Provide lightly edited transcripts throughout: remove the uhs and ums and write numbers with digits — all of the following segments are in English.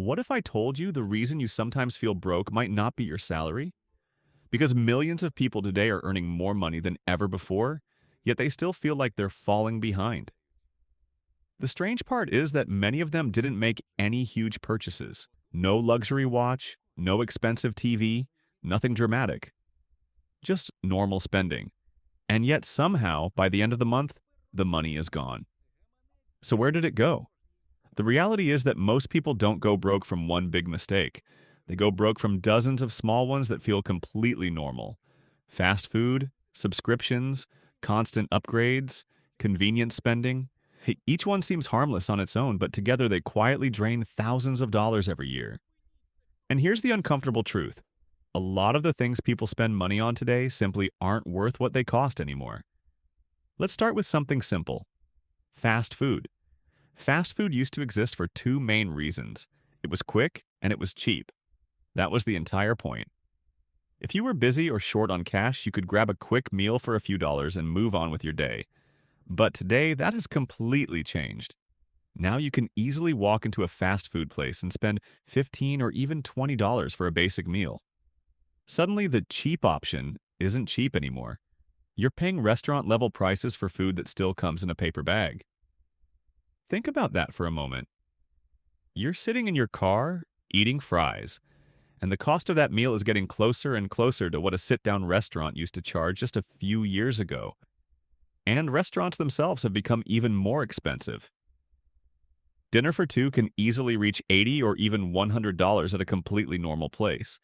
What if I told you the reason you sometimes feel broke might not be your salary? Because millions of people today are earning more money than ever before, yet they still feel like they're falling behind. The strange part is that many of them didn't make any huge purchases. No luxury watch, no expensive TV, nothing dramatic. Just normal spending. And yet somehow, by the end of the month, the money is gone. So where did it go? The reality is that most people don't go broke from one big mistake. They go broke from dozens of small ones that feel completely normal. Fast food, subscriptions, constant upgrades, convenience spending. Hey, each one seems harmless on its own, but together they quietly drain thousands of dollars every year. And here's the uncomfortable truth. A lot of the things people spend money on today simply aren't worth what they cost anymore. Let's start with something simple. Fast food. Fast food used to exist for two main reasons. It was quick and it was cheap. That was the entire point. If you were busy or short on cash, you could grab a quick meal for a few dollars and move on with your day. But today, that has completely changed. Now you can easily walk into a fast food place and spend $15 or even $20 for a basic meal. Suddenly, the cheap option isn't cheap anymore. You're paying restaurant-level prices for food that still comes in a paper bag. Think about that for a moment. You're sitting in your car, eating fries, and the cost of that meal is getting closer and closer to what a sit-down restaurant used to charge just a few years ago. And restaurants themselves have become even more expensive. Dinner for two can easily reach $80 or even $100 at a completely normal place.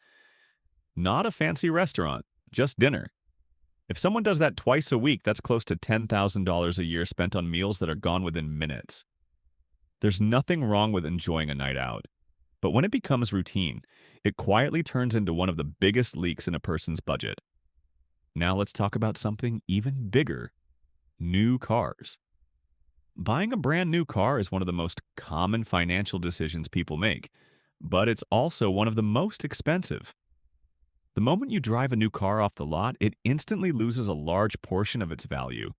Not a fancy restaurant, just dinner. If someone does that twice a week, that's close to $10,000 a year spent on meals that are gone within minutes. There's nothing wrong with enjoying a night out. But when it becomes routine, it quietly turns into one of the biggest leaks in a person's budget. Now let's talk about something even bigger. New cars. Buying a brand new car is one of the most common financial decisions people make, but it's also one of the most expensive. The moment you drive a new car off the lot, it instantly loses a large portion of its value.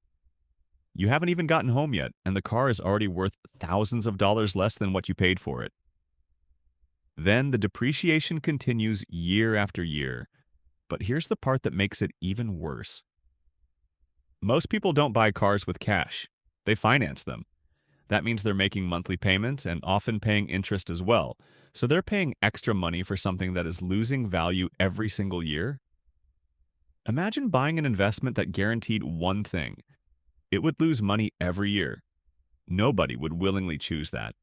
You haven't even gotten home yet, and the car is already worth thousands of dollars less than what you paid for it. Then the depreciation continues year after year. But here's the part that makes it even worse. Most people don't buy cars with cash. They finance them. That means they're making monthly payments and often paying interest as well. So they're paying extra money for something that is losing value every single year. Imagine buying an investment that guaranteed one thing. It would lose money every year. Nobody would willingly choose that.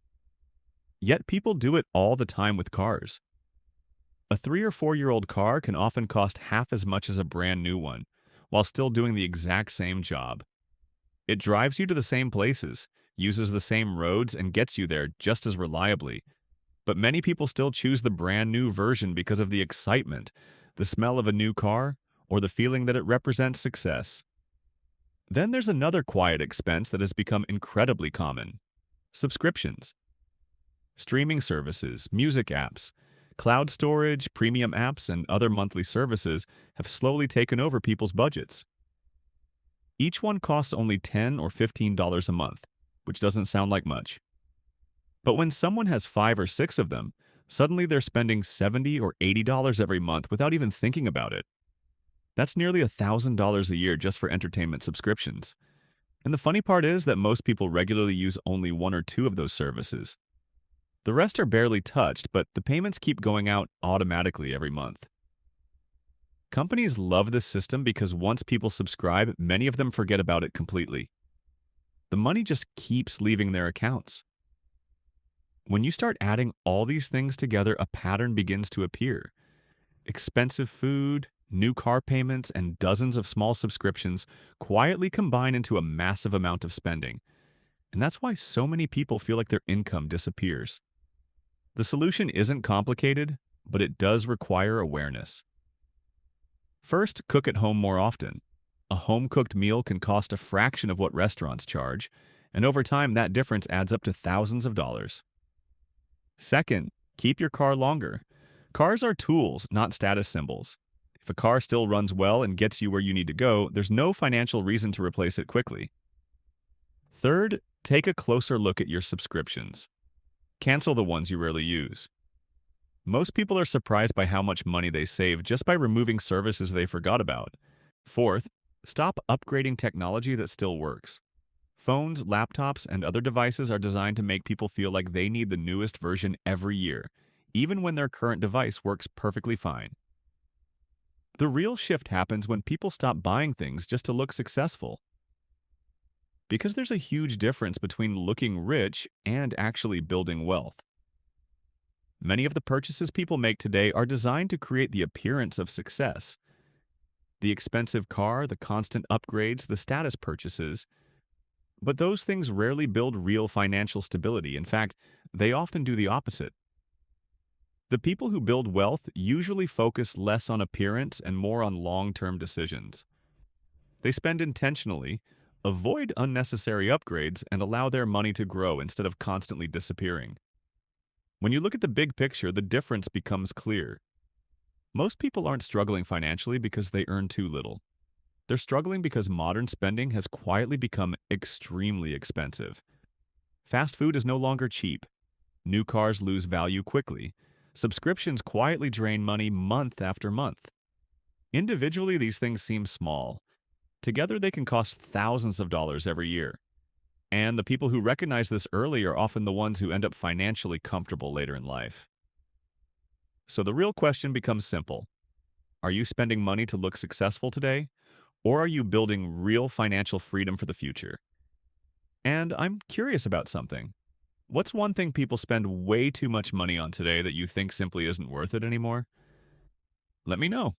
Yet people do it all the time with cars. A 3 or 4 year old car can often cost half as much as a brand new one, while still doing the exact same job. It drives you to the same places, uses the same roads, and gets you there just as reliably. But many people still choose the brand new version because of the excitement, the smell of a new car, or the feeling that it represents success. Then there's another quiet expense that has become incredibly common. Subscriptions. Streaming services, music apps, cloud storage, premium apps, and other monthly services have slowly taken over people's budgets. Each one costs only $10 or $15 a month, which doesn't sound like much. But when someone has 5 or 6 of them, suddenly they're spending $70 or $80 every month without even thinking about it. That's nearly $1,000 a year just for entertainment subscriptions. And the funny part is that most people regularly use only 1 or 2 of those services. The rest are barely touched, but the payments keep going out automatically every month. Companies love this system because once people subscribe, many of them forget about it completely. The money just keeps leaving their accounts. When you start adding all these things together, a pattern begins to appear. Expensive food, new car payments, and dozens of small subscriptions quietly combine into a massive amount of spending. And that's why so many people feel like their income disappears. The solution isn't complicated, but it does require awareness. First, cook at home more often. A home-cooked meal can cost a fraction of what restaurants charge, and over time that difference adds up to thousands of dollars. Second, keep your car longer. Cars are tools, not status symbols. If a car still runs well and gets you where you need to go, there's no financial reason to replace it quickly. Third, take a closer look at your subscriptions. Cancel the ones you rarely use. Most people are surprised by how much money they save just by removing services they forgot about. Fourth, stop upgrading technology that still works. Phones, laptops, and other devices are designed to make people feel like they need the newest version every year, even when their current device works perfectly fine. The real shift happens when people stop buying things just to look successful. Because there's a huge difference between looking rich and actually building wealth. Many of the purchases people make today are designed to create the appearance of success. The expensive car, the constant upgrades, the status purchases. But those things rarely build real financial stability. In fact, they often do the opposite. The people who build wealth usually focus less on appearance and more on long-term decisions. They spend intentionally, avoid unnecessary upgrades, and allow their money to grow instead of constantly disappearing. When you look at the big picture, the difference becomes clear. Most people aren't struggling financially because they earn too little. They're struggling because modern spending has quietly become extremely expensive. Fast food is no longer cheap. New cars lose value quickly. Subscriptions quietly drain money month after month. Individually, these things seem small. Together, they can cost thousands of dollars every year. And the people who recognize this early are often the ones who end up financially comfortable later in life. So the real question becomes simple. Are you spending money to look successful today? Or are you building real financial freedom for the future? And I'm curious about something. What's one thing people spend way too much money on today that you think simply isn't worth it anymore? Let me know.